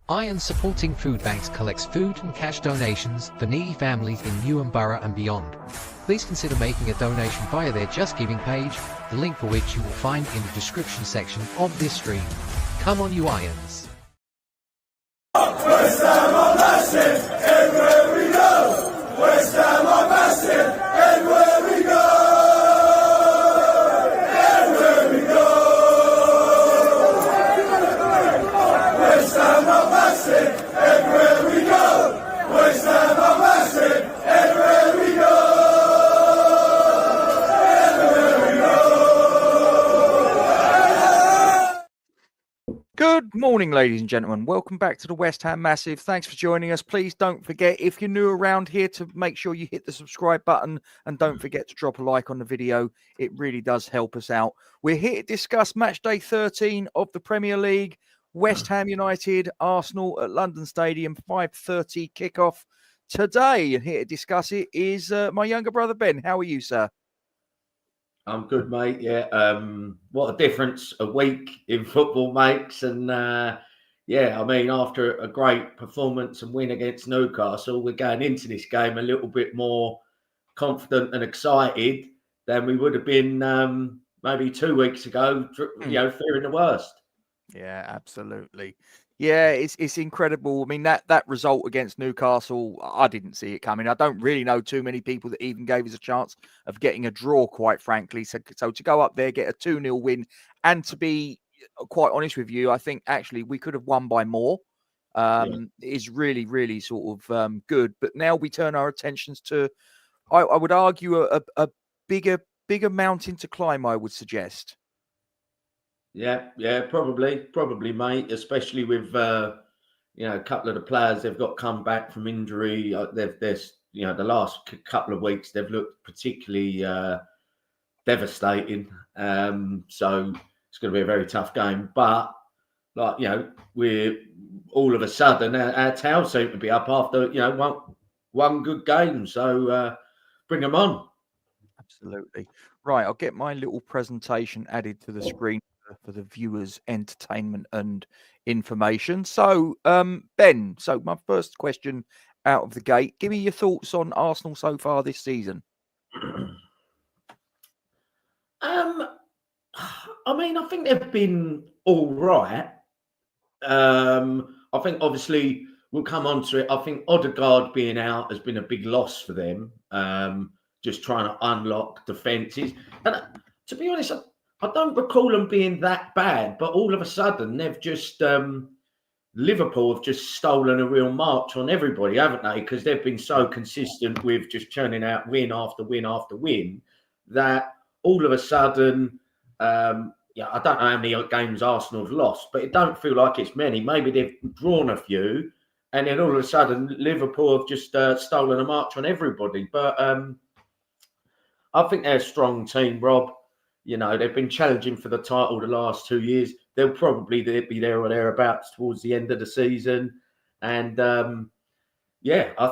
Iron Supporting Food Banks collects food and cash donations for needy families in Newham Borough and beyond. Please consider making a donation via their Just Giving page, the link for which you will find in the description section of this stream. Come on, you Irons! West Ham are massive, everywhere we go! West Ham are massive, everywhere we go! Everywhere we go! West Ham are massive, everywhere we go! West Ham are massive, everywhere we go! Everywhere we go! Good morning, ladies and gentlemen. Welcome back to the West Ham Massive. Thanks for joining us. Please don't forget, if you're new around here, to make sure you hit the subscribe button and don't forget to drop a like on the video. It really does help us out. We're here to discuss match day 13 of the Premier League. West Ham United, Arsenal at London Stadium, 5:30 kickoff today. And here to discuss it is my younger brother, Ben. How are you, sir? I'm good, mate. Yeah. What a difference a week in football makes. And yeah, I mean, after a great performance and win against Newcastle, we're going into this game a little bit more confident and excited than we would have been maybe 2 weeks ago, fearing the worst. Yeah, absolutely. Yeah, it's incredible. I mean, that result against Newcastle, I didn't see it coming. I don't really know too many people that even gave us a chance of getting a draw, quite frankly. So to go up there, get a 2-0 win, and to be quite honest with you, I think actually we could have won by more. Is really, really sort of good. But now we turn our attentions to, I would argue, a bigger mountain to climb, I would suggest. Yeah, probably, mate. Especially with a couple of the players they've got come back from injury. The last couple of weeks they've looked particularly devastating. So it's going to be a very tough game. But we're all of a sudden our tails seem to be up after one good game. So bring them on. Absolutely. Right, I'll get my little presentation added to the screen for the viewers' entertainment and information. So, Ben, so my first question out of the gate, give me your thoughts on Arsenal so far this season. I mean, I think they've been all right. I think obviously we'll come on to it. I think Odegaard being out has been a big loss for them. Just trying to unlock defences. And to be honest, I don't recall them being that bad, but all of a sudden they've just Liverpool have just stolen a real march on everybody, haven't they? Because they've been so consistent with just churning out win after win after win that all of a sudden, I don't know how many games Arsenal have lost, but it don't feel like it's many. Maybe they've drawn a few, and then all of a sudden Liverpool have just stolen a march on everybody. But I think they're a strong team, Rob. They've been challenging for the title the last 2 years. They'll probably be there or thereabouts towards the end of the season. And, I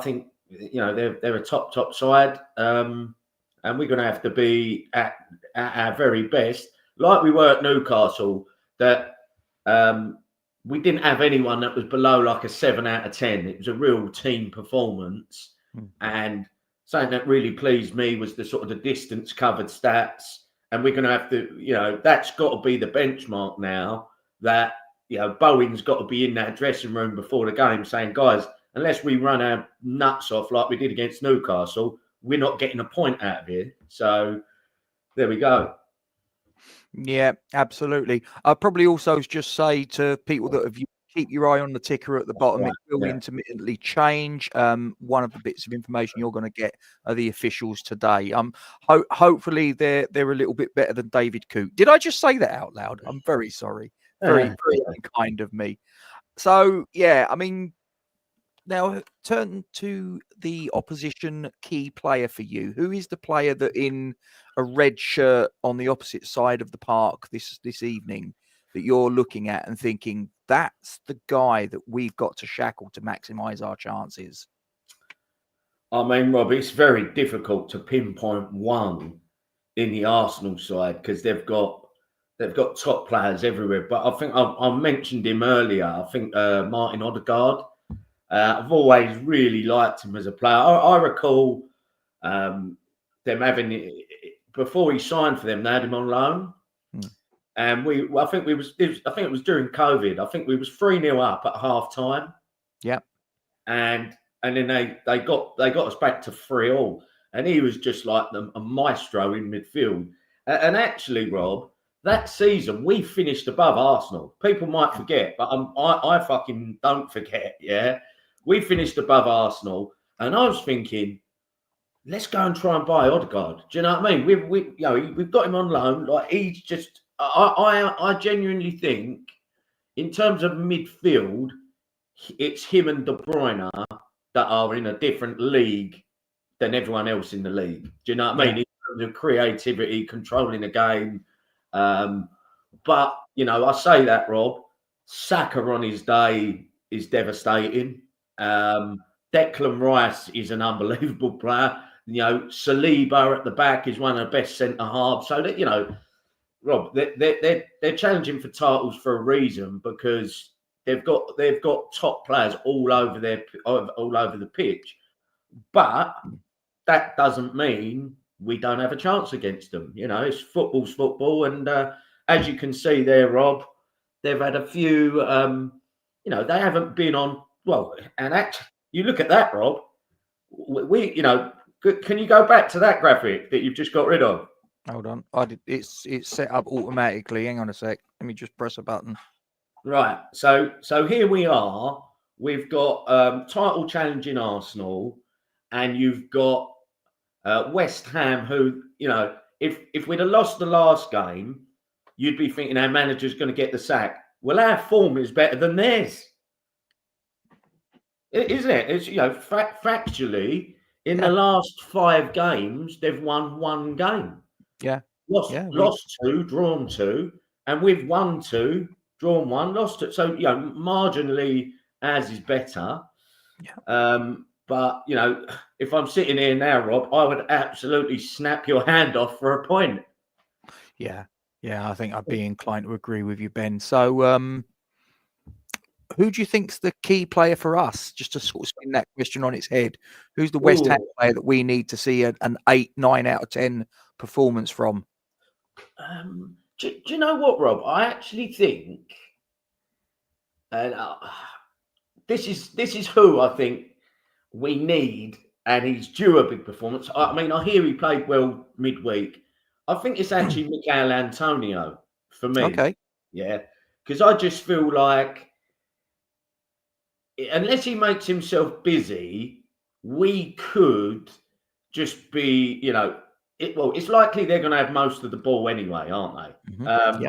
think, they're a top side. And we're going to have to be at our very best, like we were at Newcastle, that we didn't have anyone that was below like a 7 out of 10. It was a real team performance. And something that really pleased me was the sort of the distance covered stats. And we're going to have to, that's got to be the benchmark now, that, Bowen's got to be in that dressing room before the game saying, guys, unless we run our nuts off like we did against Newcastle, we're not getting a point out of here. So there we go. Yeah, absolutely. I'll probably also just say to people that have keep your eye on the ticker at the bottom. It will intermittently change. One of the bits of information you're going to get are the officials today. Hopefully they're a little bit better than David Coote. Did I just say that out loud? I'm very sorry. Very unkind of me. So yeah, I mean, now turn to the opposition key player for you. Who is the player that in a red shirt on the opposite side of the park this evening that you're looking at and thinking, that's the guy that we've got to shackle to maximise our chances? I mean, Rob, it's very difficult to pinpoint one in the Arsenal side because they've got they've got top players everywhere. But I think I mentioned him earlier. I think Martin Odegaard. I've always really liked him as a player. I recall them having, before he signed for them, they had him on loan. And I think it was during COVID. I think we was 3-0 up at half time. Yeah. And then they got us back to 3-3. And he was just like a maestro in midfield. And actually, Rob, that season we finished above Arsenal. People might forget, but I fucking don't forget. Yeah, we finished above Arsenal, and I was thinking, let's go and try and buy Odegaard. Do you know what I mean? We've got him on loan. Like, he's just, I genuinely think, in terms of midfield, it's him and De Bruyne that are in a different league than everyone else in the league. Do you know what I mean? In terms of creativity, controlling the game. But, I say that, Rob, Saka on his day is devastating. Declan Rice is an unbelievable player. Saliba at the back is one of the best centre halves. So that, Rob, they're challenging for titles for a reason, because they've got top players all over the pitch. But that doesn't mean we don't have a chance against them. It's football's football, and as you can see there, Rob, they've had a few. They haven't been on well. And actually, you look at that, Rob. Can you go back to that graphic that you've just got rid of? Hold on, it's set up automatically. Hang on a sec. Let me just press a button. Right. So here we are. We've got title challenging Arsenal, and you've got West Ham, who, if we'd have lost the last game, you'd be thinking our manager's going to get the sack. Well, our form is better than theirs, isn't it? It's, factually, in the last 5 games, they've won 1 game. Yeah. Lost 2, drawn 2, and we've won 2, drawn 1, lost 2. So, marginally, ours is better. Yeah. But, if I'm sitting here now, Rob, I would absolutely snap your hand off for a point. Yeah, I think I'd be inclined to agree with you, Ben. So, who do you think's the key player for us? Just to sort of spin that question on its head. Who's the West Ham player that we need to see an 8, 9 out of 10 performance from? Do you know what, Rob? I actually think, and this is who I think we need, and he's due a big performance. I mean, I hear he played well midweek. I think it's actually Mikel Antonio for me. Okay. Yeah, because I just feel like, unless he makes himself busy, we could just be, it's likely they're going to have most of the ball anyway, aren't they? Mm-hmm.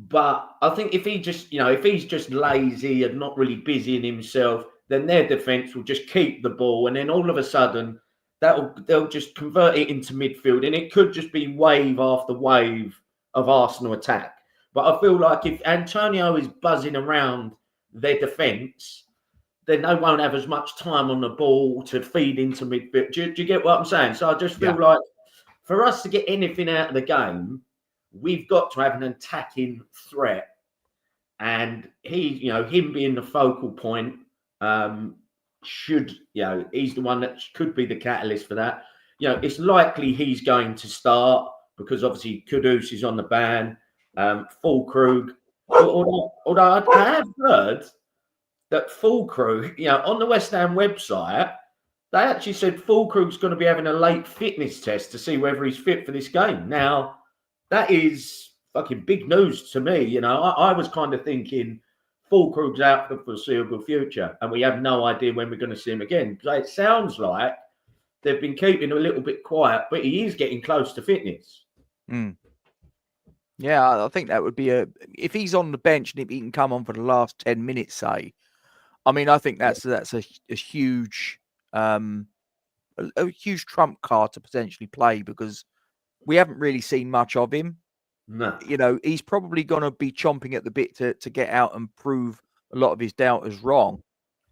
But I think if he's just lazy and not really busy in himself, then their defence will just keep the ball, and then all of a sudden they'll just convert it into midfield, and it could just be wave after wave of Arsenal attack. But I feel like if Antonio is buzzing around their defence, then they won't have as much time on the ball to feed into midfield. Do you get what I'm saying? So I just feel like for us to get anything out of the game, we've got to have an attacking threat, and him being the focal point. He's the one that could be the catalyst for that. It's likely he's going to start, because obviously Kudus is on the ban. Fulkrug, although I have heard that Fulkrug, on the West Ham website, they actually said Fulkrug's going to be having a late fitness test to see whether he's fit for this game. Now, that is fucking big news to me. I was kind of thinking Fulkrug's out for the foreseeable future, and we have no idea when we're going to see him again. So it sounds like they've been keeping him a little bit quiet, but he is getting close to fitness. Yeah, I think that would be if he's on the bench and if he can come on for the last 10 minutes, say, I mean, I think that's a huge huge trump card to potentially play, because we haven't really seen much of him. No. He's probably going to be chomping at the bit to get out and prove a lot of his doubters wrong.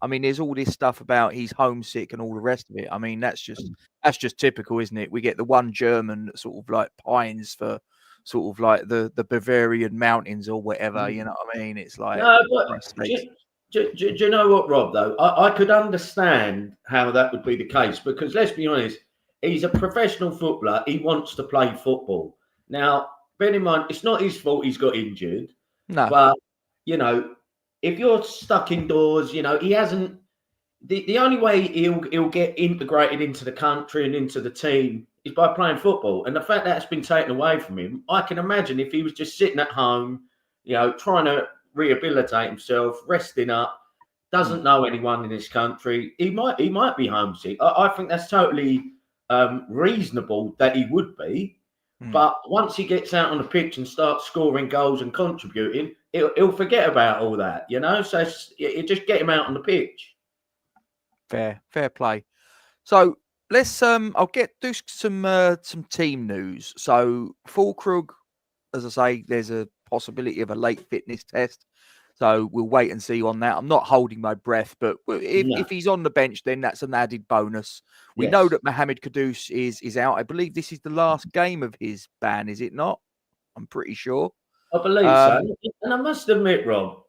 I mean, there's all this stuff about he's homesick and all the rest of it. I mean, that's just typical, isn't it? We get the one German that sort of like pines for sort of like the Bavarian mountains or whatever. You know what I mean? It's like, No, but do you know what, Rob, though? I could understand how that would be the case because, let's be honest, he's a professional footballer. He wants to play football. Now, bear in mind, it's not his fault he's got injured. no. But, you know, if you're stuck indoors, you know, he hasn't... The only way he'll get integrated into the country and into the team is by playing football. And the fact that's been taken away from him, I can imagine if he was just sitting at home, you know, trying to rehabilitate himself, resting up, doesn't know anyone in this country, he might be homesick. I think that's totally reasonable that he would be. But once he gets out on the pitch and starts scoring goals and contributing, he'll forget about all that, you know. So you just get him out on the pitch. Fair play. So let's I'll do some team news. So Fulkrug, as I say, there's a possibility of a late fitness test. So we'll wait and see on that. I'm not holding my breath, but if he's on the bench, then that's an added bonus. We know that Mohamed Kudus is out. I believe this is the last game of his ban, is it not? I'm pretty sure. I believe so. And I must admit, Rob,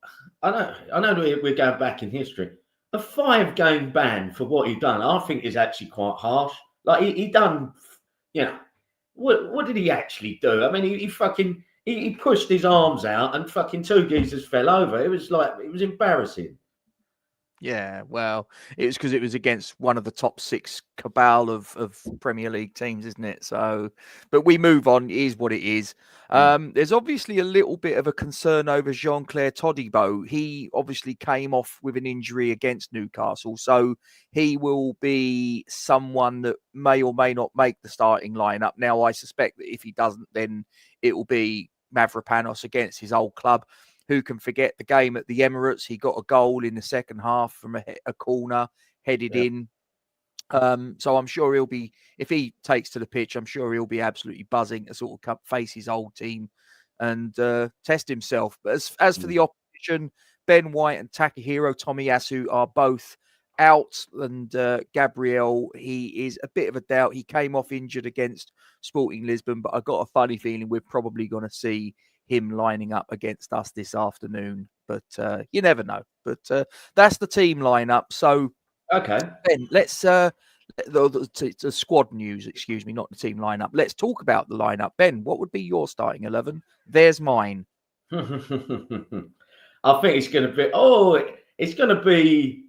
I know we're going back in history. A 5-game ban for what he done, I think, is actually quite harsh. Like he done, you know, what did he actually do? I mean, he pushed his arms out and fucking 2 geezers fell over. It was embarrassing. Yeah, well, it was because it was against one of the top 6 cabal of Premier League teams, isn't it? So, but we move on. It is what it is. There's obviously a little bit of a concern over Jean-Claire Todibo. He obviously came off with an injury against Newcastle, so he will be someone that may or may not make the starting lineup. Now, I suspect that if he doesn't, then it will be Mavropanos against his old club. Who can forget the game at the Emirates? He got a goal in the second half from a corner, headed in. So I'm sure he'll be, if he takes to the pitch, I'm sure he'll be absolutely buzzing to sort of face his old team and test himself. But as for the opposition, Ben White and Takahiro Tomiyasu are both out, and Gabriel, he is a bit of a doubt. He came off injured against Sporting Lisbon, but I got a funny feeling we're probably going to see him lining up against us this afternoon, but you never know. But that's the team lineup. So okay, Ben, let's the squad news. Excuse me, not the team lineup. Let's talk about the lineup. Ben, what would be your starting 11? There's mine. I think it's going to be. It's going to be.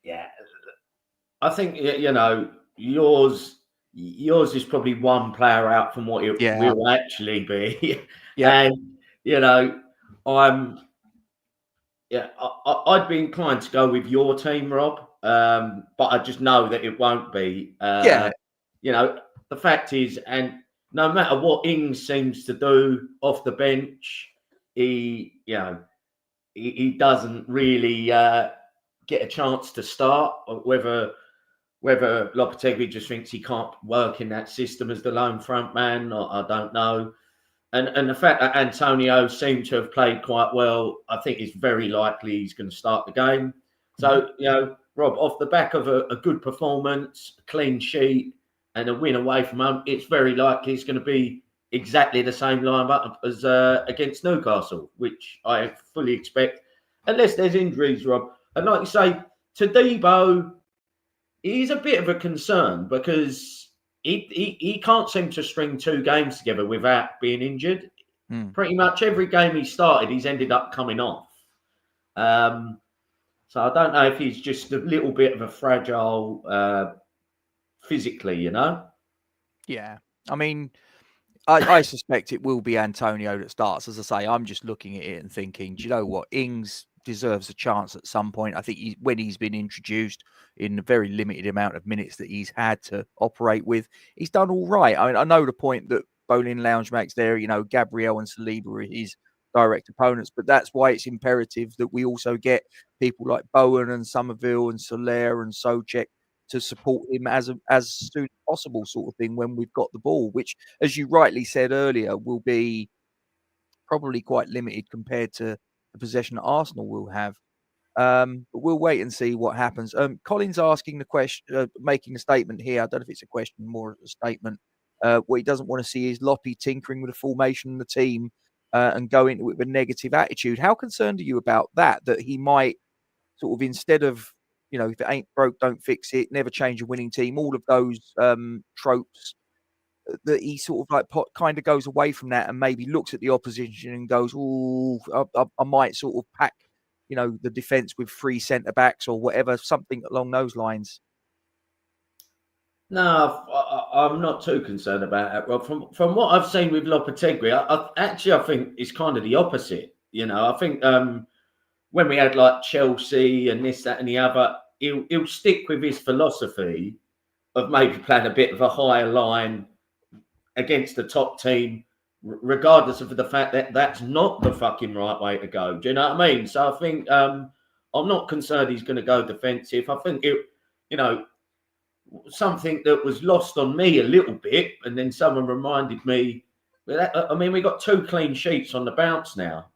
Yeah, I think you know yours. Yours is probably one player out from what it will actually be. And, you know, I'd be inclined to go with your team, Rob. But I just know that it won't be. You know, the fact is, and no matter what Ings seems to do off the bench, he doesn't really get a chance to start, whether Lopetegui just thinks he can't work in that system as the lone front man, I don't know. And the fact that Antonio seemed to have played quite well, I think it's very likely he's going to start the game. So, you know, Rob, off the back of a good performance, a clean sheet, and a win away from home, it's very likely it's going to be exactly the same lineup as against Newcastle, which I fully expect, unless there's injuries, Rob. And like you say, Todibo, he's a bit of a concern because he can't seem to string 2 games together without being injured. Pretty much every game he started, he's ended up coming off. So I don't know if he's just a little bit of a fragile physically, you know? Yeah. I mean, I suspect it will be Antonio that starts. As I say, I'm just looking at it and thinking, do you know what? Ings deserves a chance at some point. I think when he's been introduced in the very limited amount of minutes that he's had to operate with, he's done all right. I mean, I know the point that Bowling Lounge makes there, you know, Gabriel and Saliba are his direct opponents, but that's why it's imperative that we also get people like Bowen and Somerville and Soler and Socek to support him as soon as possible, sort of thing, when we've got the ball, which, as you rightly said earlier, will be probably quite limited compared to the possession that Arsenal will have. But we'll wait and see what happens. Colin's asking the question, making a statement here. I don't know if it's a question, more a statement. What he doesn't want to see is Loppy tinkering with the formation and the team and go into it with a negative attitude. How concerned are you about that? That he might sort of, instead of, if it ain't broke, don't fix it, never change a winning team, all of those tropes, that he sort of like kind of goes away from that and maybe looks at the opposition and goes, "Oh, I might sort of pack, the defence with 3 centre backs or whatever, something along those lines." No, I'm not too concerned about that, Rob. From what I've seen with Lopetegui, I think it's kind of the opposite. I think when we had like Chelsea and this, that, and the other, he'll stick with his philosophy of maybe playing a bit of a higher line against the top team, regardless of the fact that that's not the fucking right way to go. Do you know what I mean? So I think I'm not concerned he's going to go defensive. I think something that was lost on me a little bit, and then someone reminded me. We got 2 clean sheets on the bounce now.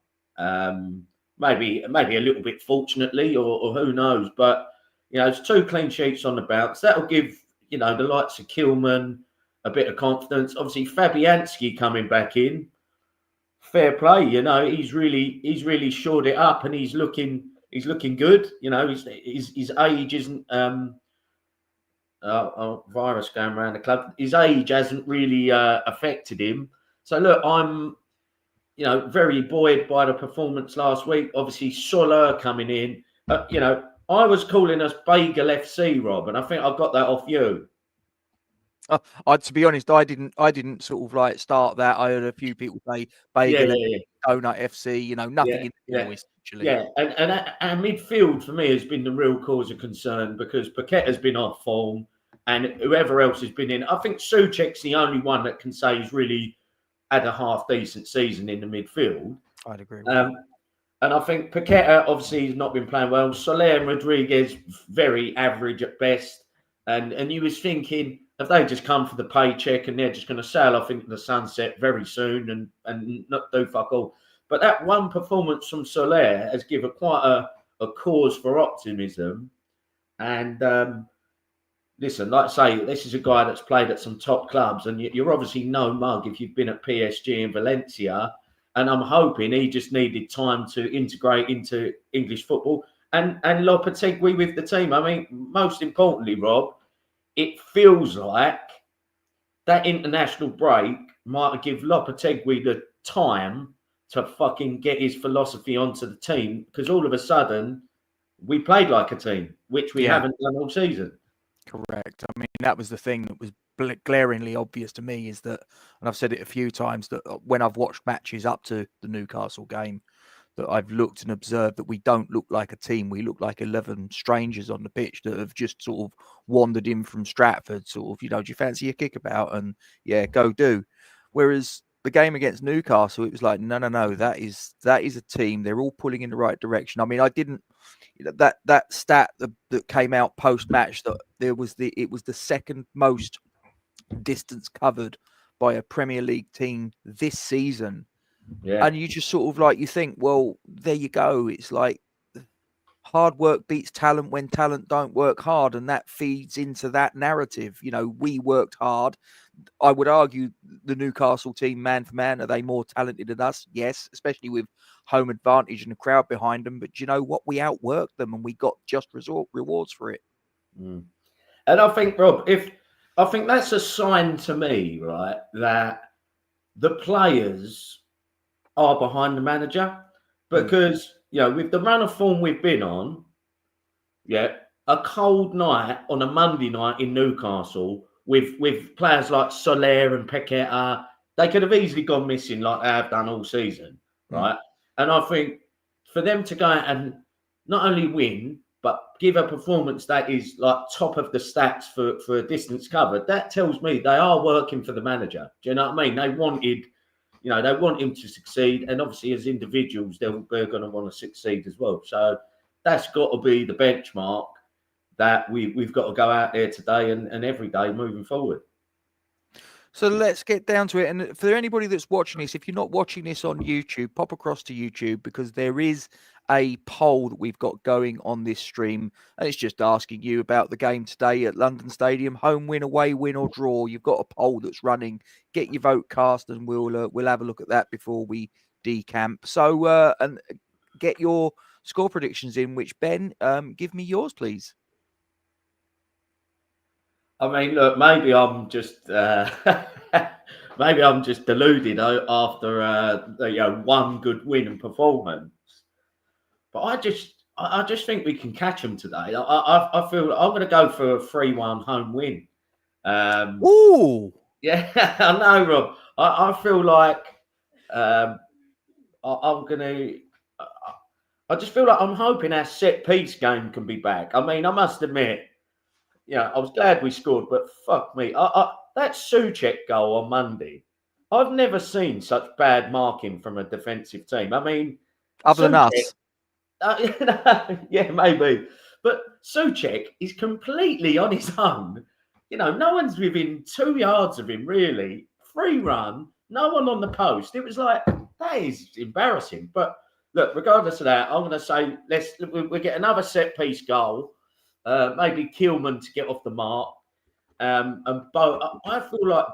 Maybe a little bit fortunately, or who knows. But it's 2 clean sheets on the bounce. That'll give the likes of Kilman a bit of confidence. Obviously, Fabianski coming back in, fair play. He's really shored it up, and he's looking good. His age isn't virus going around the club. His age hasn't really affected him. So look, I'm very buoyed by the performance last week. Obviously, Soler coming in. I was calling us Bagel FC, Rob, and I think I got that off you. To be honest, I didn't sort of like start that. I heard a few people say Bagel Donut FC, nothing in the middle, essentially. Yeah, and our midfield for me has been the real cause of concern, because Paquette has been off form, and whoever else has been in. I think Souček's the only one that can say he's really had a half decent season in the midfield. I'd agree with that. And I think Paquette obviously has not been playing well. Soler and Rodriguez very average at best. And you was thinking, have they just come for the paycheck and they're just going to sail off into the sunset very soon and not do fuck all? But that one performance from Soler has given quite a cause for optimism. And listen, like I say, this is a guy that's played at some top clubs, and you're obviously no mug if you've been at PSG and Valencia. And I'm hoping he just needed time to integrate into English football. And Lopetegui with the team. I mean, most importantly, Rob, it feels like that international break might have given Lopetegui the time to fucking get his philosophy onto the team, because all of a sudden we played like a team, which we haven't done all season. Correct. I mean, that was the thing that was glaringly obvious to me, is that, and I've said it a few times, that when I've watched matches up to the Newcastle game, that I've looked and observed that we don't look like a team. We look like 11 strangers on the pitch that have just sort of wandered in from Stratford, sort of, do you fancy a kickabout? And go do. Whereas the game against Newcastle, it was like, no, that is a team. They're all pulling in the right direction. I mean, I didn't, that stat that came out post match, that it was the second most distance covered by a Premier League team this season. Yeah. And you just sort of like, you think, well, there you go. It's like hard work beats talent when talent don't work hard. And that feeds into that narrative. We worked hard. I would argue the Newcastle team, man for man, are they more talented than us? Yes, especially with home advantage and a crowd behind them. But you know what? We outworked them and we got just rewards for it. Mm. And I think, Rob, I think that's a sign to me, right, that the players are behind the manager, because with the run of form we've been on, a cold night on a Monday night in Newcastle with players like Soler and Paqueta, they could have easily gone missing like they have done all season, right? And I think for them to go out and not only win, but give a performance that is like top of the stats for a distance covered, that tells me they are working for the manager. Do you know what I mean? They wanted, they want him to succeed. And obviously as individuals, they're going to want to succeed as well. So that's got to be the benchmark that we've got to go out there today and every day moving forward. So let's get down to it. And for anybody that's watching this, if you're not watching this on YouTube, pop across to YouTube, because there is a poll that we've got going on this stream, and it's just asking you about the game today at London Stadium: home win, away win, or draw. You've got a poll that's running. Get your vote cast, and we'll have a look at that before we decamp. So and get your score predictions in. Which, Ben, give me yours, please. I mean, look, maybe I'm just maybe I'm just deluded after one good win and performance. But I just think we can catch them today. I feel I'm going to go for a 3-1 home win. Ooh, yeah, I know, Rob. I feel like I'm going to. I just feel like I'm hoping our set piece game can be back. I mean, I must admit, I was glad we scored, but fuck me, that Souček goal on Monday, I've never seen such bad marking from a defensive team. I mean, other than us. Yeah, maybe. But Souček is completely on his own. No one's within 2 yards of him, really. Free run, no one on the post. It was like, that is embarrassing. But look, regardless of that, I'm going to say we'll get another set piece goal. Maybe Kilman to get off the mark. And I feel like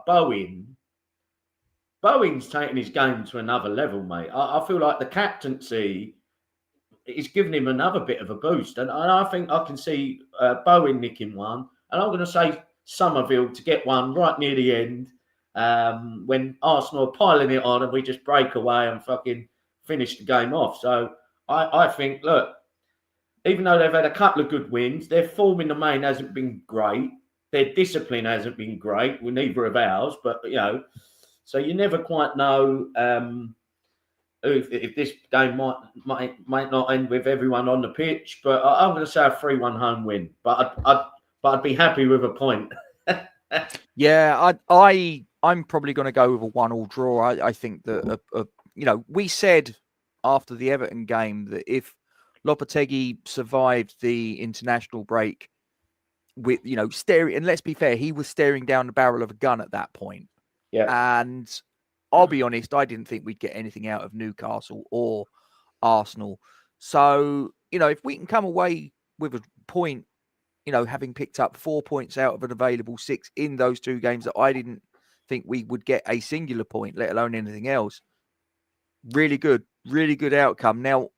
Bowen's taking his game to another level, mate. I feel like the captaincy is giving him another bit of a boost. And I think I can see Bowen nicking one. And I'm going to say Somerville to get one right near the end when Arsenal are piling it on and we just break away and fucking finish the game off. So I think, look, even though they've had a couple of good wins, their form in the main hasn't been great. Their discipline hasn't been great. Well, neither of ours, but, so you never quite know if this game might not end with everyone on the pitch. But I'm going to say a 3-1 home win. But I'd be happy with a point. Yeah, I'm probably going to go with a 1-1 draw. I think that we said after the Everton game that if Lopetegui survived the international break with, staring, and let's be fair, he was staring down the barrel of a gun at that point. Yeah. And I'll be honest, I didn't think we'd get anything out of Newcastle or Arsenal. So, if we can come away with a point, having picked up 4 points out of an available 6 in those 2 games that I didn't think we would get a singular point, let alone anything else. Really good outcome. Now,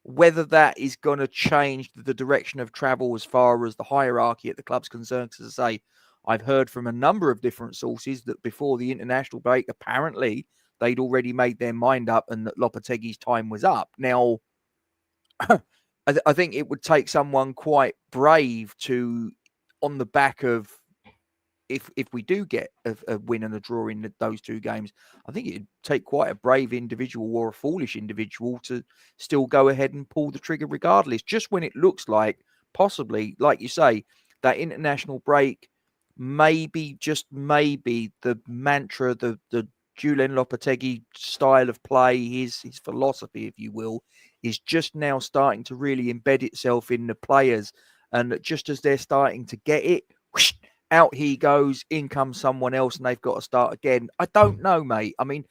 whether that is going to change the direction of travel as far as the hierarchy at the club's concerned, because as I say, I've heard from a number of different sources that before the international break, apparently they'd already made their mind up and that Lopetegui's time was up. Now, I think it would take someone quite brave to, on the back of, if we do get a win and a draw in those 2 games, I think it'd take quite a brave individual or a foolish individual to still go ahead and pull the trigger regardless, just when it looks like possibly, like you say, that international break, maybe, just maybe, the mantra, the Julen Lopetegui style of play, his philosophy, if you will, is just now starting to really embed itself in the players. And just as they're starting to get it, whoosh, out he goes, in comes someone else, and they've got to start again. I don't know, mate. I mean,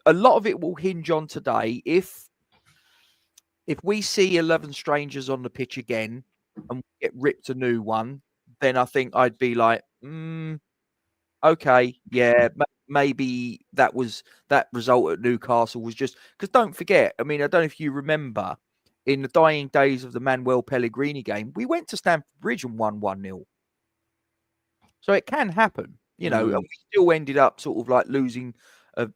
a lot of it will hinge on today. If we see 11 strangers on the pitch again and we get ripped a new one, then I think I'd be like, okay, yeah, maybe that result at Newcastle was just because, don't forget, I mean, I don't know if you remember, in the dying days of the Manuel Pellegrini game, we went to Stamford Bridge and won 1-0. So it can happen, and we still ended up sort of like losing a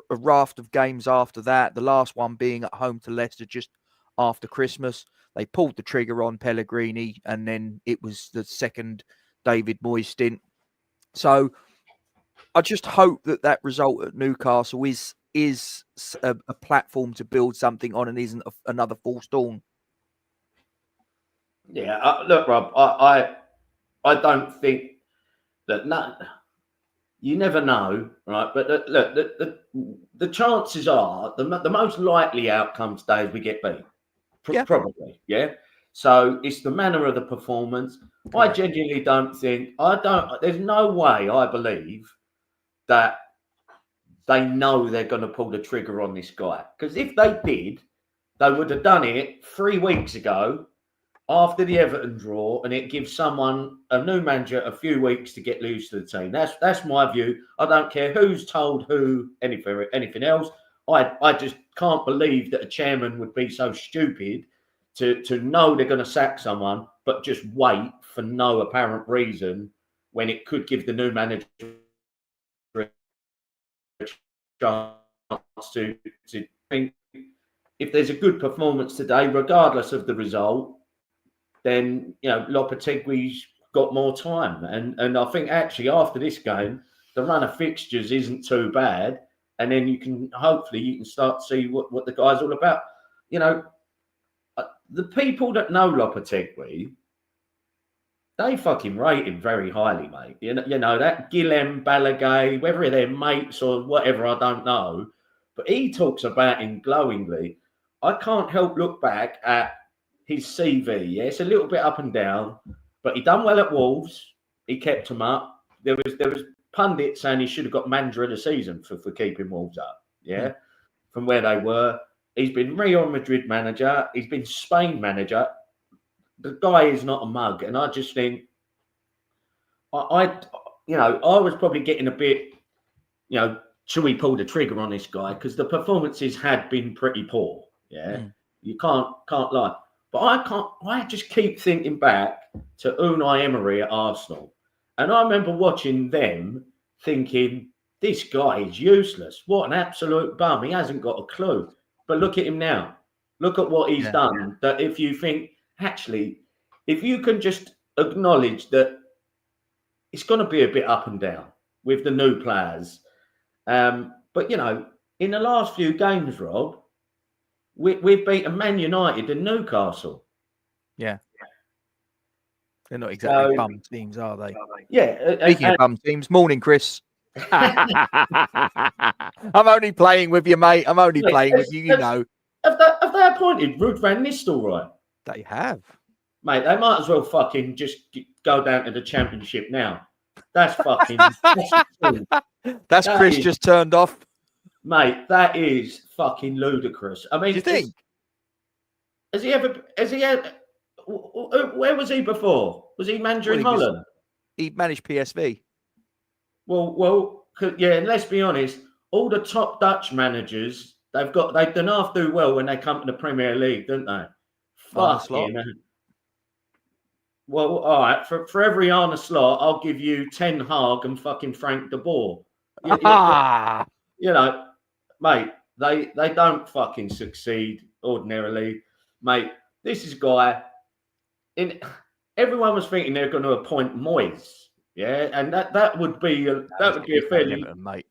raft of games after that. The last one being at home to Leicester just after Christmas. They pulled the trigger on Pellegrini, and then it was the second David Moyes stint. So I just hope that result at Newcastle is a platform to build something on and isn't another false dawn. Yeah, look, Rob, I don't think that. You never know, right? But look, the chances are the most likely outcome today is we get beat. Probably, yeah. So it's the manner of the performance. I genuinely don't think. There's no way I believe that they know they're going to pull the trigger on this guy. Because if they did, they would have done it 3 weeks ago after the Everton draw, and it gives someone, a new manager, a few weeks to get loose to the team. That's my view. I don't care who's told who anything else. I just can't believe that a chairman would be so stupid to know they're going to sack someone, but just wait for no apparent reason when it could give the new manager a chance to think. If there's a good performance today, regardless of the result, then Lopetegui's got more time. And I think actually after this game, the run of fixtures isn't too bad. And then you can start to see what the guy's all about. The people that know Lopetegui, they fucking rate him very highly, mate. You know that Guillem Balaguer, whether they're mates or whatever, I don't know. But he talks about him glowingly. I can't help look back at his CV. Yeah, it's a little bit up and down, but he done well at Wolves. He kept them up. There was pundits saying he should have got manager of the season for keeping Wolves up. Yeah, from where they were. He's been Real Madrid manager. He's been Spain manager. The guy is not a mug, and I just think I was probably getting a bit, should we pull the trigger on this guy? Because the performances had been pretty poor. Yeah, you can't lie. But I just keep thinking back to Unai Emery at Arsenal. And I remember watching them thinking, this guy is useless. What an absolute bum. He hasn't got a clue. But look at him now. Look at what he's done. That if you think, actually, if you can just acknowledge that it's going to be a bit up and down with the new players. But, in the last few games, Rob, we've beaten Man United and Newcastle. Yeah. They're not exactly bum teams, are they? Yeah. Speaking of bum teams, morning, Chris. I'm only playing with you, mate. I'm only playing with you, Have they appointed Ruud van Nistelrooy? They have. Mate, they might as well fucking just go down to the Championship now. That's fucking... That's Chris just turned off. Mate, that is fucking ludicrous. I mean, do you think? Has he ever? Where was he before? Was he manager in Holland? He managed PSV. Well, yeah. And let's be honest, all the top Dutch managers they don't half do well when they come to the Premier League, don't they? Fucking. Well, all right. For every Arne Slot, I'll give you Ten Hag and fucking Frank de Boer. Mate, they don't fucking succeed ordinarily, mate. This is a guy. Everyone was thinking they're going to appoint Moyes, yeah, and that would be a fairly mate.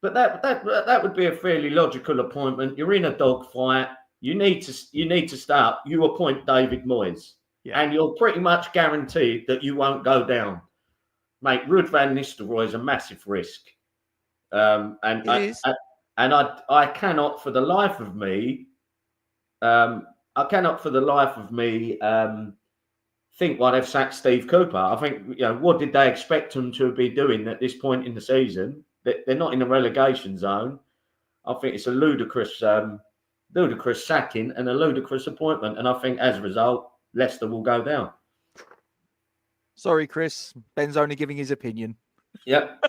But that would be a fairly logical appointment. You're in a dogfight. You need to start. You appoint David Moyes, and you're pretty much guaranteed that you won't go down, mate. Ruud van Nistelrooy is a massive risk, and I cannot for the life of me, think why they've sacked Steve Cooper. I think, what did they expect them to be doing at this point in the season? They're not in a relegation zone. I think it's a ludicrous sacking and a ludicrous appointment. And I think as a result, Leicester will go down. Sorry, Chris. Ben's only giving his opinion. Yep.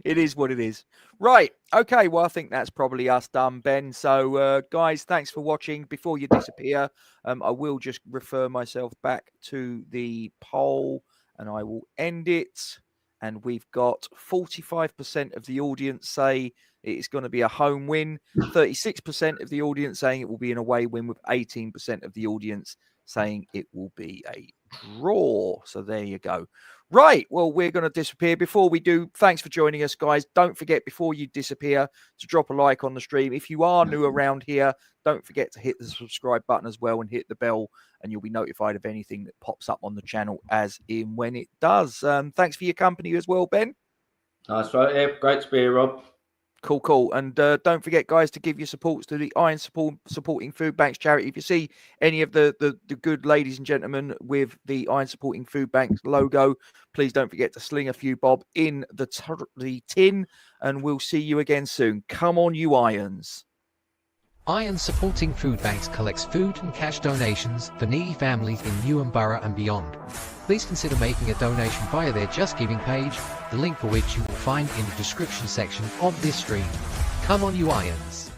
It is what it is. Right. Okay. Well, I think that's probably us done, Ben. So, guys, thanks for watching. Before you disappear, I will just refer myself back to the poll and I will end it. And we've got 45% of the audience say it's going to be a home win. 36% of the audience saying it will be an away win, with 18% of the audience saying it will be a draw. So there you go. Right, well, we're going to disappear. Before we do, thanks for joining us, guys. Don't forget, before you disappear, to drop a like on the stream. If you are new around here, don't forget to hit the subscribe button as well and hit the bell, and you'll be notified of anything that pops up on the channel as in when it does. Thanks for your company as well, Ben. That's right. Yeah, great to be here, Rob. Cool. And don't forget, guys, to give your supports to the Iron Supporting Food Banks charity. If you see any of the good ladies and gentlemen with the Iron Supporting Food Banks logo, please don't forget to sling a few bob in the tin, and we'll see you again soon. Come on, you Irons. Iron Supporting Food Banks collects food and cash donations for needy families in Newham Borough and beyond. Please consider making a donation via their Just Giving page, the link for which you will find in the description section of this stream. Come on, you Irons!